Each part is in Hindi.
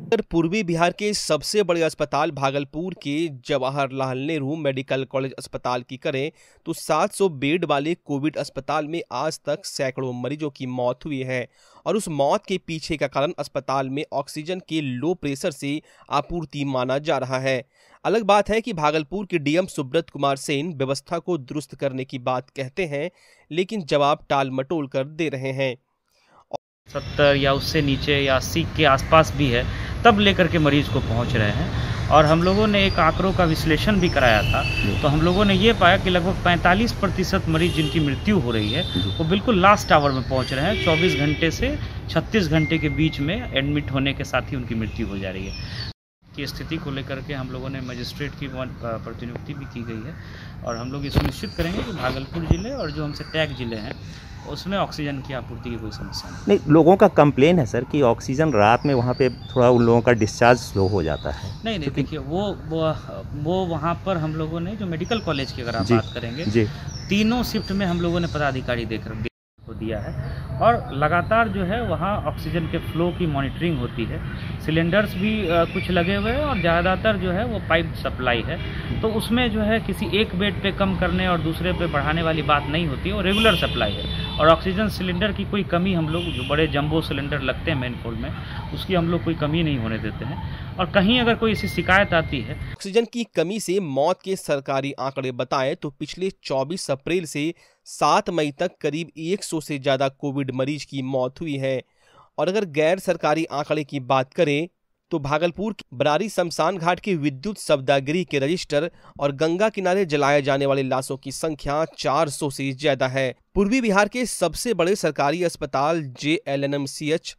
उत्तर पूर्वी बिहार के सबसे बड़े अस्पताल भागलपुर के जवाहरलाल नेहरू मेडिकल कॉलेज अस्पताल की करें तो 700 बेड वाले कोविड अस्पताल में आज तक सैकड़ों मरीजों की मौत हुई है और उस मौत के पीछे का कारण अस्पताल में ऑक्सीजन के लो प्रेशर से आपूर्ति माना जा रहा है। अलग बात है कि भागलपुर के डीएम सुब्रत कुमार सेन व्यवस्था को दुरुस्त करने की बात कहते हैं, लेकिन जवाब टाल मटोल कर दे रहे हैं। 70 या उससे नीचे या 80 के आसपास भी है, तब लेकर के मरीज को पहुंच रहे हैं। और हम लोगों ने एक आंकड़ों का विश्लेषण भी कराया था, तो हम लोगों ने ये पाया कि लगभग 45% मरीज जिनकी मृत्यु हो रही है वो बिल्कुल लास्ट आवर में पहुंच रहे हैं। 24 घंटे से 36 घंटे के बीच में एडमिट होने के साथ ही उनकी मृत्यु हो जा रही है। की स्थिति को लेकर के हम लोगों ने मजिस्ट्रेट की प्रतिनियुक्ति भी की गई है और हम लोग ये सुनिश्चित करेंगे कि भागलपुर जिले और जो हमसे टैग जिले हैं उसमें ऑक्सीजन की आपूर्ति की कोई समस्या नहीं। लोगों का कंप्लेन है सर कि ऑक्सीजन रात में वहाँ पे थोड़ा उन लोगों का डिस्चार्ज स्लो हो जाता है। नहीं देखिए, वो वहाँ पर हम लोगों ने जो मेडिकल कॉलेज की अगर आप बात करेंगे जी, तीनों शिफ्ट में हम लोगों ने पदाधिकारी को दिया है और लगातार जो है वहाँ ऑक्सीजन के फ्लो की मॉनिटरिंग होती है। सिलेंडर्स भी कुछ लगे हुए हैं और ज़्यादातर जो है वो पाइप सप्लाई है, तो उसमें जो है किसी एक बेड पे कम करने और दूसरे पे बढ़ाने वाली बात नहीं होती है, वो रेगुलर सप्लाई है। और ऑक्सीजन सिलेंडर की कोई कमी हम लोग जो बड़े जंबो सिलेंडर लगते हैं मेन पोल में, उसकी हम लोग कोई कमी नहीं होने देते हैं। और कहीं अगर कोई ऐसी शिकायत आती है ऑक्सीजन की कमी से मौत के सरकारी आंकड़े बताएं तो पिछले 24 अप्रैल से 7 मई तक करीब 100 से ज्यादा कोविड मरीज की मौत हुई है। और अगर गैर सरकारी आंकड़े की बात करें तो भागलपुर के बरारी शमशान घाट के विद्युत शवदागृह के रजिस्टर और गंगा किनारे जलाए जाने वाले लाशों की संख्या 400 से ज्यादा है। पूर्वी बिहार के सबसे बड़े सरकारी अस्पताल JLNMCH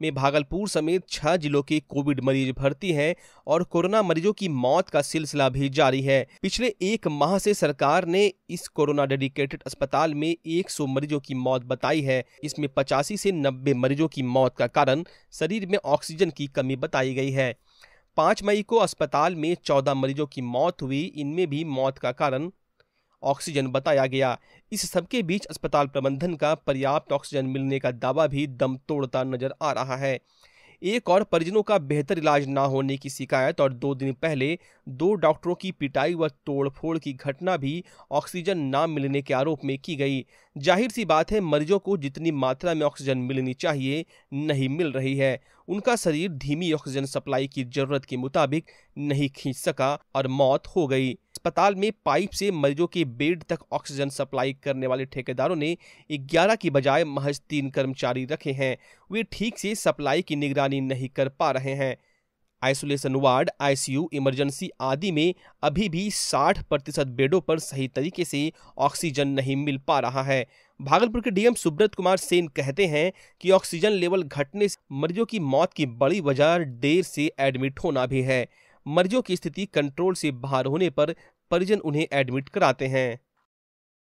में भागलपुर समेत 6 जिलों के कोविड मरीज भर्ती हैं और कोरोना मरीजों की मौत का सिलसिला भी जारी है। पिछले 1 माह से सरकार ने इस कोरोना डेडिकेटेड अस्पताल में 100 मरीजों की मौत बताई है। इसमें 85 से 90 मरीजों की मौत का कारण शरीर में ऑक्सीजन की कमी बताई गई है। 5 मई को अस्पताल में 14 मरीजों की मौत हुई, इनमें भी मौत का कारण ऑक्सीजन बताया गया। इस सबके बीच अस्पताल प्रबंधन का पर्याप्त ऑक्सीजन मिलने का दावा भी दम तोड़ता नजर आ रहा है। एक और परिजनों का बेहतर इलाज ना होने की शिकायत और 2 दिन पहले 2 डॉक्टरों की पिटाई व तोड़फोड़ की घटना भी ऑक्सीजन ना मिलने के आरोप में की गई। जाहिर सी बात है, मरीजों को जितनी मात्रा में ऑक्सीजन मिलनी चाहिए नहीं मिल रही है। उनका शरीर धीमी ऑक्सीजन सप्लाई की जरूरत के मुताबिक नहीं खींच सका और मौत हो गई। अस्पताल में पाइप से मरीजों के बेड तक ऑक्सीजन सप्लाई करने वाले ठेकेदारों ने 11 की बजाय महज 3 कर्मचारी रखे हैं। वे ठीक से सप्लाई की निगरानी नहीं कर पा रहे हैं। आइसोलेशन वार्ड, ICU, इमरजेंसी आदि में अभी भी 60% बेडों पर सही तरीके से ऑक्सीजन नहीं मिल पा रहा है। भागलपुर के डीएम सुब्रत कुमार सेन कहते हैं कि ऑक्सीजन लेवल घटने से मरीजों की मौत की बड़ी वजह देर से एडमिट होना भी है। मरीजों की स्थिति कंट्रोल से बाहर होने पर परिजन उन्हें एडमिट कराते हैं।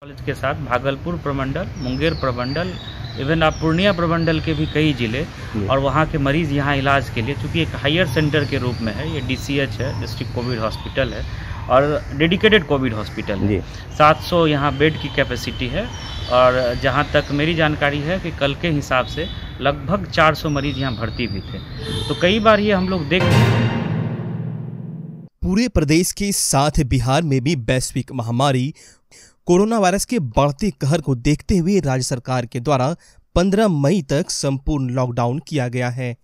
कॉलेज के साथ भागलपुर प्रमंडल, मुंगेर प्रमंडल, इवन आप पूर्णिया प्रमंडल के भी कई जिले और वहाँ के मरीज यहाँ इलाज के लिए, चूँकि एक हायर सेंटर के रूप में है, ये DCH है, डिस्ट्रिक्ट कोविड हॉस्पिटल है और डेडिकेटेड कोविड हॉस्पिटल है। 700 यहाँ बेड की कैपेसिटी है और जहाँ तक मेरी जानकारी है कि कल के हिसाब से लगभग 400 मरीज यहाँ भर्ती भी थे। तो कई बार ये हम लोग देख पूरे प्रदेश के साथ बिहार में भी वैश्विक महामारी कोरोना वायरस के बढ़ते कहर को देखते हुए राज्य सरकार के द्वारा 15 मई तक संपूर्ण लॉकडाउन किया गया है।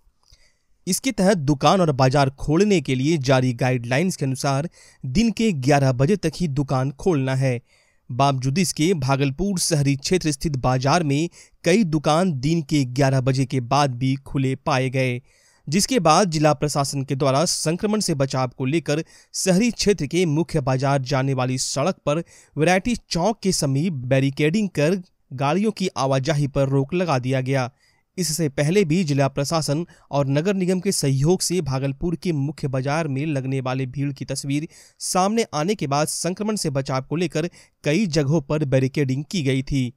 इसके तहत दुकान और बाजार खोलने के लिए जारी गाइडलाइंस के अनुसार दिन के 11 बजे तक ही दुकान खोलना है। बावजूद इसके भागलपुर शहरी क्षेत्र स्थित बाजार में कई दुकान दिन के 11 बजे के बाद भी खुले पाए गए, जिसके बाद जिला प्रशासन के द्वारा संक्रमण से बचाव को लेकर शहरी क्षेत्र के मुख्य बाजार जाने वाली सड़क पर वैरायटी चौक के समीप बैरिकेडिंग कर गाड़ियों की आवाजाही पर रोक लगा दिया गया। इससे पहले भी जिला प्रशासन और नगर निगम के सहयोग से भागलपुर के मुख्य बाजार में लगने वाले भीड़ की तस्वीर सामने आने के बाद संक्रमण से बचाव को लेकर कई जगहों पर बैरिकेडिंग की गई थी।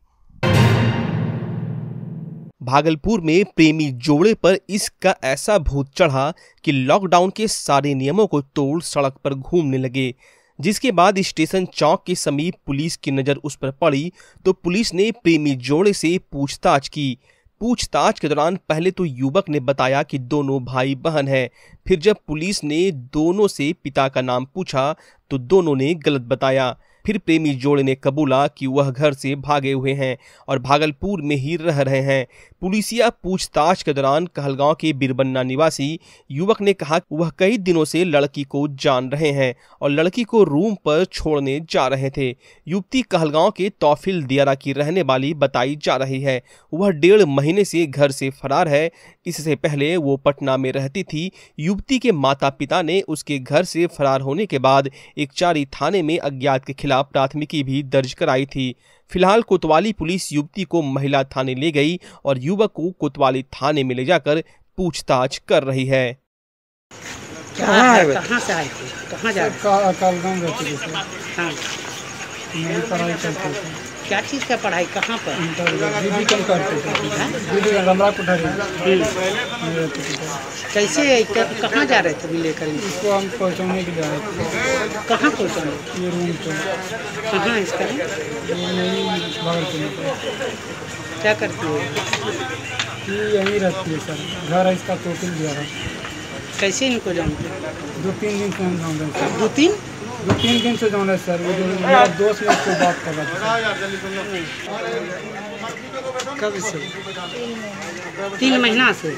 भागलपुर में प्रेमी जोड़े पर इसका ऐसा भूत चढ़ा कि लॉकडाउन के सारे नियमों को तोड़ सड़क पर घूमने लगे, जिसके बाद स्टेशन चौक के समीप पुलिस की नजर उस पर पड़ी तो पुलिस ने प्रेमी जोड़े से पूछताछ की। पूछताछ के दौरान पहले तो युवक ने बताया कि दोनों भाई बहन हैं। फिर जब पुलिस ने दोनों से पिता का नाम पूछा तो दोनों ने गलत बताया। फिर प्रेमी जोड़े ने कबूला कि वह घर से भागे हुए हैं और भागलपुर में ही रह रहे हैं। पुलिसिया पूछताछ के दौरान कहलगांव के बिरबन्ना निवासी युवक ने कहा कि वह कई दिनों से लड़की को जान रहे हैं और लड़की को रूम पर छोड़ने जा रहे थे। युवती कहलगांव के तौफील दियारा की रहने वाली बताई जा रही है। वह 1.5 महीने से घर से फरार है। इससे पहले वो पटना में रहती थी। युवती के माता पिता ने उसके घर से फरार होने के बाद एकचारी थाने में अज्ञात के खिलाफ प्राथमिकी भी दर्ज कराई थी। फिलहाल कोतवाली पुलिस युवती को महिला थाने ले गई और युवक को कोतवाली थाने में ले जाकर पूछताछ कर रही है। कहाँ से आए थे? कहाँ जा रहे थे? कहलगांव रहती थी। हाँ, मेरी पढ़ाई करते थे। क्या चीज़ का पढ़ाई? कहाँ पर? दीदी कम करते थे। दीदी का रमरा कोठारी। कैसे कहाँ जा रहे थे लेकर? इसको हम पहुँचाने के लिए आए थे। कहाँ पहुँचाने? ये रूम पे। कहाँ है इसका? यही भागलपुर में। क्या करती है? ये यहीं रहती है सर। घर है इसका तौफील दियारा। कैसे इनको जानते? 2-3 दिन से हम जान रहे हैं। 2-3 दिन से जान रहे सर। वो जो मेरा दोस्त ने उसको बात कर रहा था। कब से? 3 महीना से।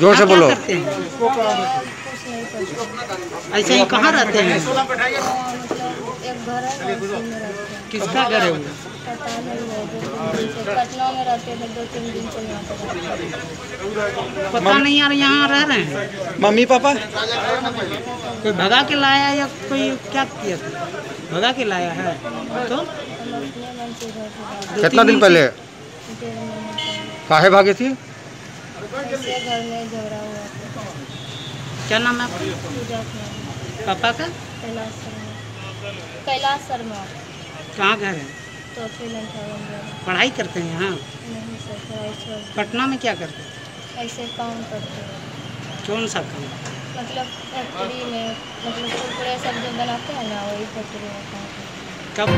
जोर से बोलो। करते हैं ऐसे ही कहाँ रहते हैं? एक घर है, उसी में रहते हैं। किसका घर है वो? पता नहीं है, पटना में रहते थे 2-3 दिन से यहाँ पर रहते हैं। पता नहीं यार, यहाँ रह रहे हैं। मम्मी पापा कोई भगा के लाया या कोई क्या किया था? भगा के लाया है तो? हम अपने मन से घर से भागे। कितना दिन पहले 1.5 महीने पहले। काहे भागे थी? ऐसे घर में झगड़ा हुआ था। क्या नाम है आपका? पूजा का पापा का? कैलाश शर्मा। कहाँ घर है? तौफील 58। पढ़ाई करते हैं यहाँ? नहीं सर, पढ़ाई छोड़ दी। पटना में क्या करते हैं? ऐसे काम करते हैं। कौन सा काम? मतलब फैक्ट्री में, मतलब कुरकुरे सब जो बनाते हैं ना, वही फैक्ट्री में काम करते हैं। कब?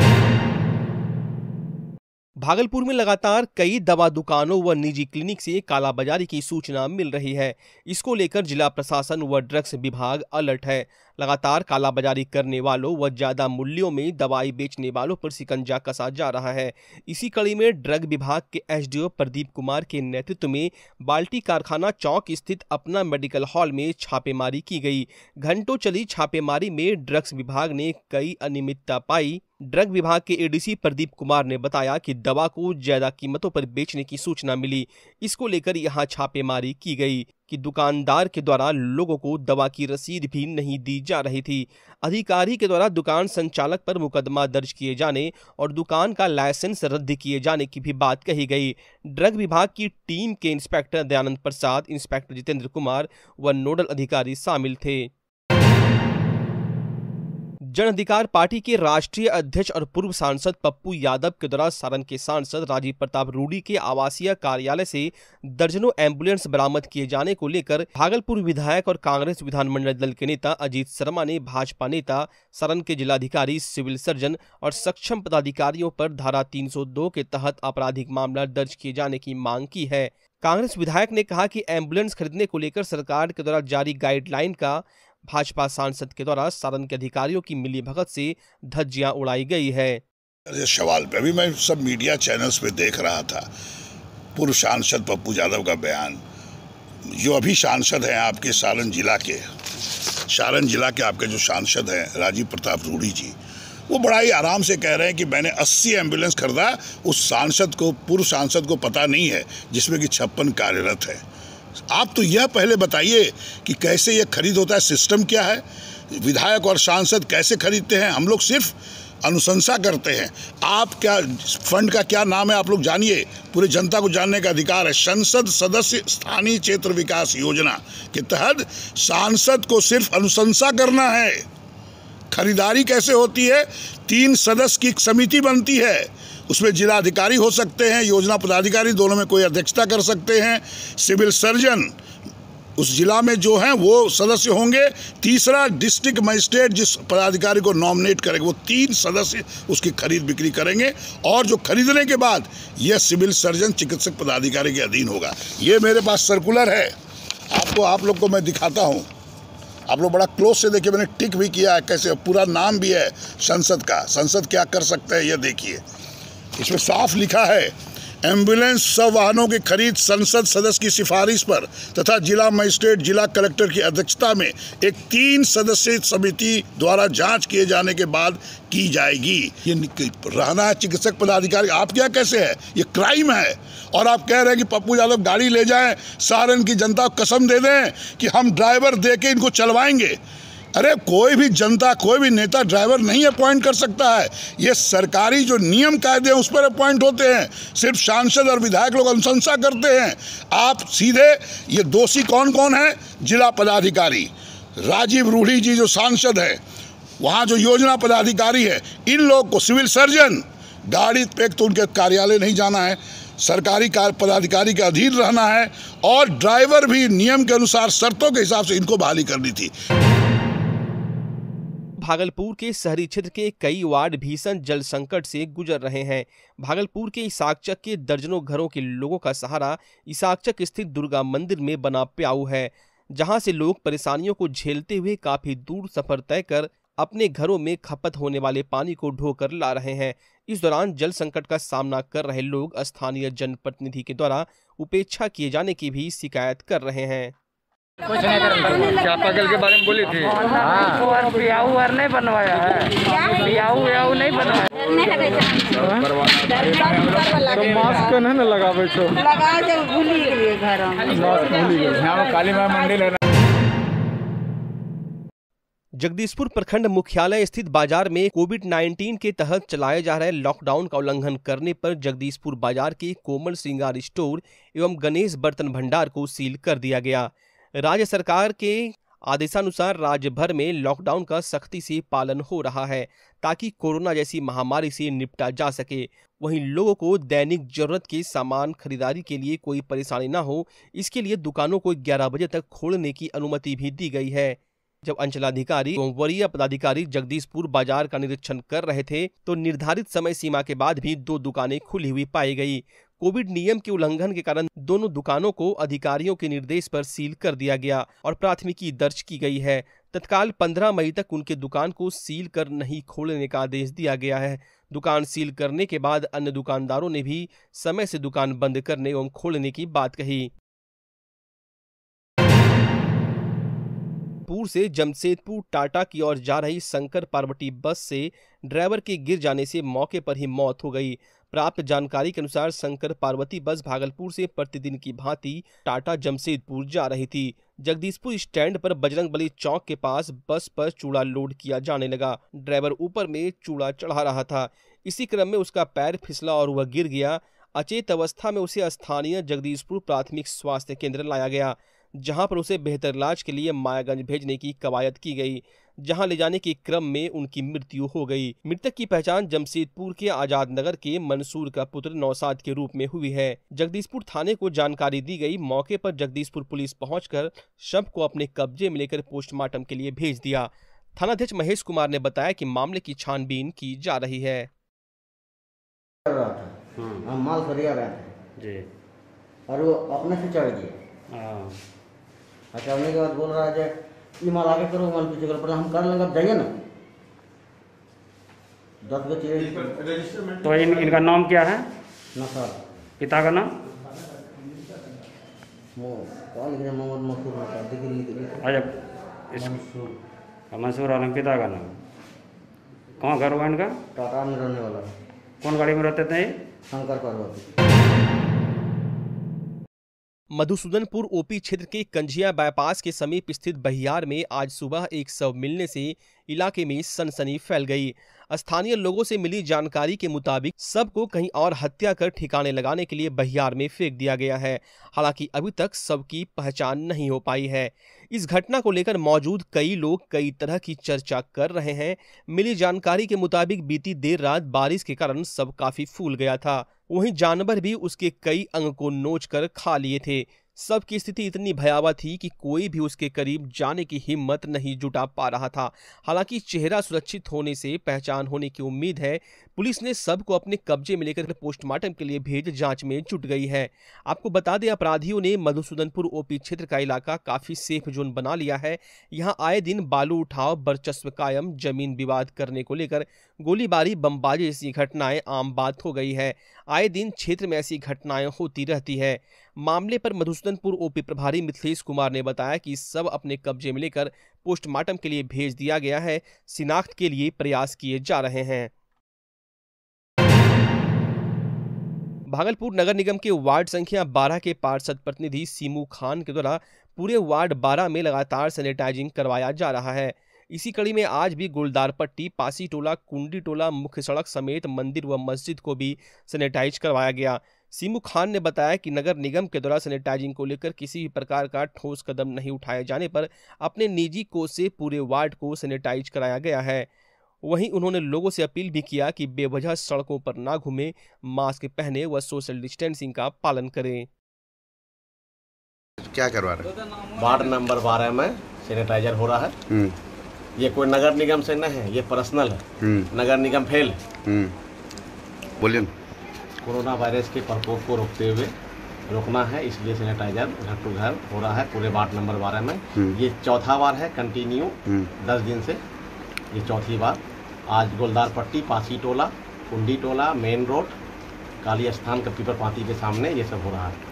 भागलपुर में लगातार कई दवा दुकानों व निजी क्लिनिक से कालाबाजारी की सूचना मिल रही है। इसको लेकर जिला प्रशासन व ड्रग्स विभाग अलर्ट है। लगातार कालाबाजारी करने वालों व ज्यादा मूल्यों में दवाई बेचने वालों पर शिकंजा कसा जा रहा है। इसी कड़ी में ड्रग विभाग के एसडीओ प्रदीप कुमार के नेतृत्व में बाल्टी कारखाना चौक स्थित अपना मेडिकल हॉल में छापेमारी की गई। घंटों चली छापेमारी में ड्रग्स विभाग ने कई अनियमितता पाई। ड्रग विभाग के एडीसी प्रदीप कुमार ने बताया कि दवा को ज्यादा कीमतों पर बेचने की सूचना मिली। इसको लेकर यहां छापेमारी की गई कि दुकानदार के द्वारा लोगों को दवा की रसीद भी नहीं दी जा रही थी। अधिकारी के द्वारा दुकान संचालक पर मुकदमा दर्ज किए जाने और दुकान का लाइसेंस रद्द किए जाने की भी बात कही गई। ड्रग विभाग की टीम के इंस्पेक्टर दयानंद प्रसाद, इंस्पेक्टर जितेंद्र कुमार व नोडल अधिकारी शामिल थे। जन अधिकार पार्टी के राष्ट्रीय अध्यक्ष और पूर्व सांसद पप्पू यादव के द्वारा सारण के सांसद राजीव प्रताप रूडी के आवासीय कार्यालय से दर्जनों एम्बुलेंस बरामद किए जाने को लेकर भागलपुर विधायक और कांग्रेस विधानमंडल दल के नेता अजीत शर्मा ने भाजपा नेता, सारण के जिलाधिकारी, सिविल सर्जन और सक्षम पदाधिकारियों पर धारा 302 के तहत आपराधिक मामला दर्ज किए जाने की मांग की है। कांग्रेस विधायक ने कहा कि एम्बुलेंस खरीदने को लेकर सरकार के द्वारा जारी गाइडलाइन का भाजपा सांसद के द्वारा सारण के अधिकारियों की मिलीभगत से धज्जियां उड़ाई गई है। इस सवाल पे अभी मैं सब मीडिया चैनल्स पे देख रहा था पूर्व सांसद पप्पू यादव का बयान, जो अभी सांसद हैं आपके सारण जिला के आपके जो सांसद हैं राजीव प्रताप रूडी जी, वो बड़ा ही आराम से कह रहे हैं कि मैंने 80 एम्बुलेंस खरीदा। उस सांसद को, पूर्व सांसद को पता नहीं है जिसमें कि 56 कार्यरत है। आप तो यह पहले बताइए कि कैसे यह खरीद होता है, सिस्टम क्या है, विधायक और सांसद कैसे खरीदते हैं। हम लोग सिर्फ अनुशंसा करते हैं। आप क्या फंड का क्या नाम है आप लोग जानिए, पूरे जनता को जानने का अधिकार है। संसद सदस्य स्थानीय क्षेत्र विकास योजना के तहत सांसद को सिर्फ अनुशंसा करना है। खरीदारी कैसे होती है? 3 सदस्य की समिति बनती है, उसमें जिला अधिकारी हो सकते हैं, योजना पदाधिकारी, दोनों में कोई अध्यक्षता कर सकते हैं, सिविल सर्जन उस जिला में जो हैं वो सदस्य होंगे। तीसरा, डिस्ट्रिक्ट मजिस्ट्रेट जिस पदाधिकारी को नॉमिनेट करेंगे वो 3 सदस्य उसकी खरीद बिक्री करेंगे, और जो खरीदने के बाद यह सिविल सर्जन चिकित्सक पदाधिकारी के अधीन होगा। ये मेरे पास सर्कुलर है, आप लोग को मैं दिखाता हूँ। आप लोग बड़ा क्लोज से देखिए, मैंने टिक भी किया है, कैसे पूरा नाम भी है संसद का। संसद क्या कर सकते हैं ये देखिए, इसमें साफ लिखा है, एम्बुलेंस सब वाहनों की खरीद संसद सदस्य की सिफारिश पर तथा जिला मजिस्ट्रेट जिला कलेक्टर की अध्यक्षता में एक 3 सदस्यीय समिति द्वारा जांच किए जाने के बाद की जाएगी। ये रहना है चिकित्सक पदाधिकारी। आप क्या कैसे है, ये क्राइम है। और आप कह रहे हैं कि पप्पू यादव गाड़ी ले जाएं, सारण की जनता को कसम दे दें कि हम ड्राइवर दे के इनको चलवाएंगे। अरे कोई भी जनता, कोई भी नेता ड्राइवर नहीं अपॉइंट कर सकता है। ये सरकारी जो नियम कायदे हैं उस पर अपॉइंट होते हैं। सिर्फ सांसद और विधायक लोग अनुशंसा करते हैं। आप सीधे, ये दोषी कौन कौन है? जिला पदाधिकारी राजीव रूढ़ी जी जो सांसद है, वहाँ जो योजना पदाधिकारी है, इन लोग को सिविल सर्जन गाड़ी पे तो उनके कार्यालय नहीं जाना है, सरकारी पदाधिकारी के अधीन रहना है, और ड्राइवर भी नियम के अनुसार शर्तों के हिसाब से इनको बहाली करनी थी। भागलपुर के शहरी क्षेत्र के कई वार्ड भीषण जल संकट से गुजर रहे हैं। भागलपुर के इसाकचक के दर्जनों घरों के लोगों का सहारा इसाकचक स्थित दुर्गा मंदिर में बना प्याऊ है, जहां से लोग परेशानियों को झेलते हुए काफी दूर सफर तय कर अपने घरों में खपत होने वाले पानी को ढोकर ला रहे हैं। इस दौरान जल संकट का सामना कर रहे लोग स्थानीय जनप्रतिनिधि के द्वारा उपेक्षा किए जाने की भी शिकायत कर रहे हैं। क्या पागल के बारे में बोली थी? पियाऊ नहीं बनवाया है, पियाऊ नहीं बनवाया। तो मास्क नहीं ना लगावे छो? लगा जब भूली गए घर में। काली मां मंदिर है। जगदीशपुर प्रखंड मुख्यालय स्थित बाजार में कोविड-19 के तहत चलाए जा रहे लॉकडाउन का उल्लंघन करने पर जगदीशपुर बाजार के कोमल श्रृंगार स्टोर एवं गणेश बर्तन भंडार को सील कर दिया गया। राज्य सरकार के आदेशानुसार राज्य भर में लॉकडाउन का सख्ती से पालन हो रहा है ताकि कोरोना जैसी महामारी से निपटा जा सके। वहीं लोगों को दैनिक जरूरत के सामान खरीदारी के लिए कोई परेशानी न हो, इसके लिए दुकानों को 11 बजे तक खोलने की अनुमति भी दी गई है। जब अंचलाधिकारी एवं वरीय पदाधिकारी जगदीशपुर बाजार का निरीक्षण कर रहे थे तो निर्धारित समय सीमा के बाद भी 2 दुकानें खुली हुई पाई गई। कोविड नियम के उल्लंघन के कारण दोनों दुकानों को अधिकारियों के निर्देश पर सील कर दिया गया और प्राथमिकी दर्ज की गई है। तत्काल 15 मई तक उनके दुकान को सील कर नहीं खोलने का आदेश दिया गया है। दुकान सील करने के बाद अन्य दुकानदारों ने भी समय से दुकान बंद करने एवं खोलने की बात कही। पूर से जमशेदपुर टाटा की ओर जा रही शंकर पार्वती बस से ड्राइवर के गिर जाने से मौके पर ही मौत हो गई। प्राप्त जानकारी के अनुसार शंकर पार्वती बस भागलपुर से प्रतिदिन की भांति टाटा जमशेदपुर जा रही थी। जगदीशपुर स्टैंड पर बजरंगबली चौक के पास बस पर चूड़ा लोड किया जाने लगा। ड्राइवर ऊपर में चूड़ा चढ़ा रहा था। इसी क्रम में उसका पैर फिसला और वह गिर गया। अचेत अवस्था में उसे स्थानीय जगदीशपुर प्राथमिक स्वास्थ्य केंद्र लाया गया, जहां पर उसे बेहतर इलाज के लिए मायागंज भेजने की कवायद की गई, जहां ले जाने के क्रम में उनकी मृत्यु हो गई। मृतक की पहचान जमशेदपुर के आजाद नगर के मंसूर का पुत्र नौशाद के रूप में हुई है। जगदीशपुर थाने को जानकारी दी गई। मौके पर जगदीशपुर पुलिस पहुंचकर शव को अपने कब्जे में लेकर पोस्टमार्टम के लिए भेज दिया। थानाध्यक्ष महेश कुमार ने बताया कि मामले की छानबीन की जा रही है। हम माल खरीदा रहे थे जी, और वो अपने से चढ़ गया। चढ़ने के बाद बोल रहा है ये माल आगे करो, माल पीछे करो, पर हम कर लेंगे, अब जाइए ना 10 बजे। तो इनका नाम क्या है? नसर। पिता का नाम? मोहम्मद मंसूर आलम। पिता का नाम? कहाँ घर हुआ इनका? टाटा में रहने वाला। कौन गाड़ी में रहते थे? शंकर पार्वती। मधुसूदनपुर ओपी क्षेत्र के कंझिया बाईपास के समीप स्थित बहियार में आज सुबह एक शव मिलने से इलाके में सनसनी फैल गई। स्थानीय लोगों से मिली जानकारी के मुताबिक शव को कहीं और हत्या कर ठिकाने लगाने के लिए बहियार में फेंक दिया गया है। हालांकि अभी तक शव की पहचान नहीं हो पाई है। इस घटना को लेकर मौजूद कई लोग कई तरह की चर्चा कर रहे हैं। मिली जानकारी के मुताबिक बीती देर रात बारिश के कारण शव काफी फूल गया था। वहीं जानवर भी उसके कई अंग को नोच कर खा लिए थे। सबकी स्थिति इतनी भयावह थी कि कोई भी उसके करीब जाने की हिम्मत नहीं जुटा पा रहा था। हालांकि चेहरा सुरक्षित होने से पहचान होने की उम्मीद है। पुलिस ने सबको अपने कब्जे में लेकर पोस्टमार्टम के लिए भेज जांच में जुट गई है। आपको बता दें, अपराधियों ने मधुसूदनपुर ओपी क्षेत्र का इलाका काफी सेफ जोन बना लिया है। यहाँ आए दिन बालू उठाव, बर्चस्व कायम, जमीन विवाद करने को लेकर गोलीबारी, बमबाजी जैसी घटनाएं आम बात हो गई है। आए दिन क्षेत्र में ऐसी घटनाएं होती रहती है। मामले पर मधुसूदनपुर ओपी प्रभारी मिथिलेश कुमार ने बताया कि सब अपने कब्जे में लेकर पोस्टमार्टम के लिए भेज दिया गया है। शिनाख्त के लिए प्रयास किए जा रहे हैं। भागलपुर नगर निगम के वार्ड संख्या 12 के पार्षद प्रतिनिधि सीमू खान के द्वारा पूरे वार्ड 12 में लगातार सैनिटाइजिंग करवाया जा रहा है। इसी कड़ी में आज भी गुलदार पट्टी, पासी टोला, कुंडी टोला, मुख्य सड़क समेत मंदिर व मस्जिद को भी सैनिटाइज करवाया गया। सीमू खान ने बताया कि नगर निगम के द्वारा सैनिटाइजिंग को लेकर किसी भी प्रकार का ठोस कदम नहीं उठाए जाने पर अपने निजी कोष से पूरे वार्ड को सैनिटाइज कराया गया है। वहीं उन्होंने लोगों से अपील भी किया कि बेवजह सड़कों पर ना घूमें, मास्क पहने व सोशल डिस्टेंसिंग का पालन करें। क्या करवा रहे? वार्ड नंबर 12 में सैनिटाइजर हो रहा है। ये कोई नगर निगम से नहीं है, ये पर्सनल है। नगर निगम फेल। बोलिए। कोरोना वायरस के प्रकोप को रोकना है, इसलिए सैनिटाइजर घर टू घर हो रहा है पूरे वार्ड नंबर 12 में। ये चौथा बार है कंटिन्यू 10 दिन से, ये चौथी बार। आज गोलदार पट्टी, पासी टोला, कुंडी टोला, मेन रोड, काली स्थान का पीपर पाती के सामने ये सब हो रहा है।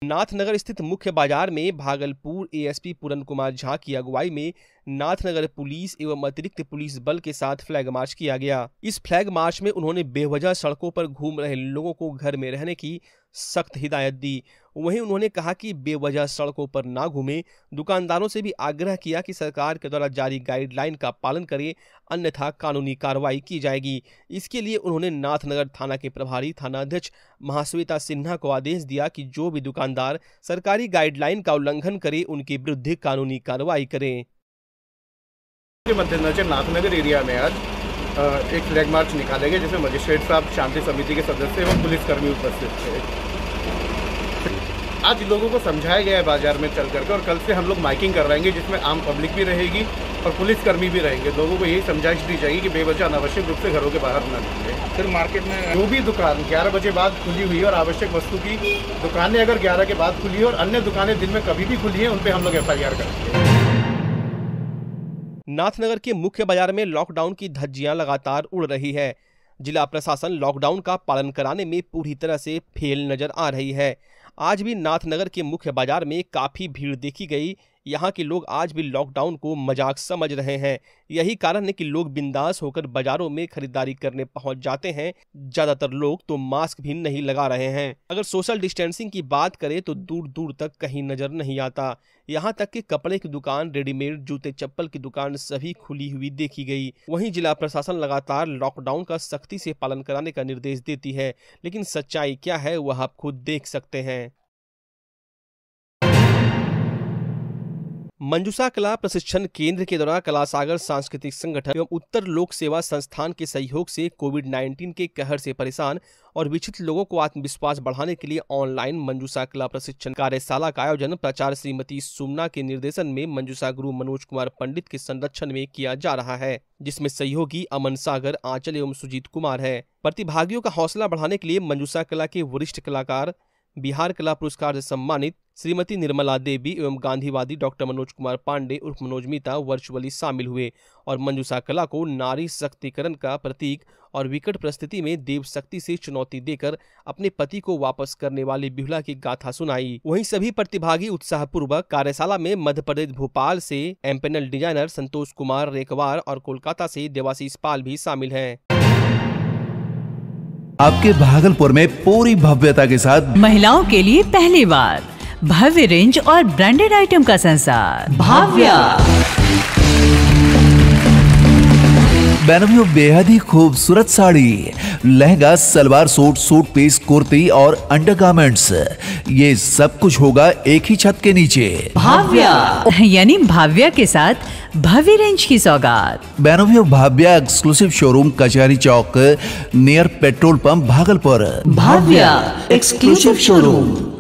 नाथनगर स्थित मुख्य बाजार में भागलपुर एएसपी पूरन कुमार झा की अगुवाई में नाथनगर पुलिस एवं अतिरिक्त पुलिस बल के साथ फ्लैग मार्च किया गया। इस फ्लैग मार्च में उन्होंने बेवजह सड़कों पर घूम रहे लोगों को घर में रहने की सख्त हिदायत दी। वहीं उन्होंने कहा कि बेवजह सड़कों पर ना घूमें। दुकानदारों से भी आग्रह किया कि सरकार के द्वारा जारी गाइडलाइन का पालन करें, अन्यथा कानूनी कार्रवाई की जाएगी। इसके लिए उन्होंने नाथनगर थाना के प्रभारी थानाध्यक्ष महाश्वेता सिन्हा को आदेश दिया कि जो भी दुकानदार सरकारी गाइडलाइन का उल्लंघन करे, उनके विरुद्ध कानूनी कार्रवाई करें। के मद्देनजर नाथनगर एरिया में आज एक फ्लैग मार्च निकाले गए, जिसमें मजिस्ट्रेट साहब, शांति समिति के सदस्य एवं पुलिसकर्मी उपस्थित थे। आज लोगों को समझाया गया है बाजार में चल करके, और कल से हम लोग माइकिंग करवाएंगे जिसमें आम पब्लिक भी रहेगी और पुलिसकर्मी भी रहेंगे। लोगों को यही समझाइश दी जाएगी कि बेवजह अनावश्यक रूप से घरों के बाहर न निकलें। फिर मार्केट में जो भी दुकान 11 बजे बाद खुली हुई है और आवश्यक वस्तु की दुकानें अगर 11 के बाद खुली है और अन्य दुकानें दिन में कभी भी खुली हैं, उन पर हम लोग FIR करेंगे। नाथनगर के मुख्य बाजार में लॉकडाउन की धज्जियां लगातार उड़ रही है। जिला प्रशासन लॉकडाउन का पालन कराने में पूरी तरह से फेल नजर आ रही है। आज भी नाथनगर के मुख्य बाजार में काफी भीड़ देखी गई। यहाँ के लोग आज भी लॉकडाउन को मजाक समझ रहे हैं। यही कारण है कि लोग बिंदास होकर बाजारों में खरीदारी करने पहुंच जाते हैं। ज्यादातर लोग तो मास्क भी नहीं लगा रहे हैं। अगर सोशल डिस्टेंसिंग की बात करें तो दूर दूर तक कहीं नजर नहीं आता। यहाँ तक कि कपड़े की दुकान, रेडीमेड जूते चप्पल की दुकान सभी खुली हुई देखी गई। वहीं जिला प्रशासन लगातार लॉकडाउन का सख्ती से पालन कराने का निर्देश देती है, लेकिन सच्चाई क्या है वह आप खुद देख सकते हैं। मंजूषा कला प्रशिक्षण केंद्र के द्वारा कलासागर सांस्कृतिक संगठन एवं उत्तर लोक सेवा संस्थान के सहयोग से कोविड-19 के कहर से परेशान और विचलित लोगों को आत्मविश्वास बढ़ाने के लिए ऑनलाइन मंजूषा कला प्रशिक्षण कार्यशाला का आयोजन प्राचार्य श्रीमती सुमना के निर्देशन में मंजूषा गुरु मनोज कुमार पंडित के संरक्षण में किया जा रहा है, जिसमें सहयोगी अमन सागर, आंचल एवं सुजीत कुमार है। प्रतिभागियों का हौसला बढ़ाने के लिए मंजूषा कला के वरिष्ठ कलाकार, बिहार कला पुरस्कार से सम्मानित श्रीमती निर्मला देवी एवं गांधीवादी डॉक्टर मनोज कुमार पांडे उर्फ मनोज मीता वर्चुअली शामिल हुए और मंजूषा कला को नारी शक्तिकरण का प्रतीक और विकट परिस्थिति में देव शक्ति से चुनौती देकर अपने पति को वापस करने वाली बिहुला की गाथा सुनाई। वहीं सभी प्रतिभागी उत्साहपूर्वक कार्यशाला में मध्य प्रदेश भोपाल से एम्पेनल डिजाइनर संतोष कुमार रेकवार और कोलकाता से देवाशीष पाल भी शामिल हैं। आपके भागलपुर में पूरी भव्यता के साथ महिलाओं के लिए पहली बार भव्य रेंज और ब्रांडेड आइटम का संसार भाव्या। बैनवियो बेहद ही खूबसूरत sari, lehenga, salwar suit, suit piece, kurti और अंडरगारमेंट्स, ये सब कुछ होगा एक ही छत के नीचे। भाव्या यानी भाव्या के साथ भव्य रेंज की सौगात। बैनवियो Bhavya exclusive showroom Kachahari Chowk near petrol pump Bhagalpur. Bhavya exclusive showroom.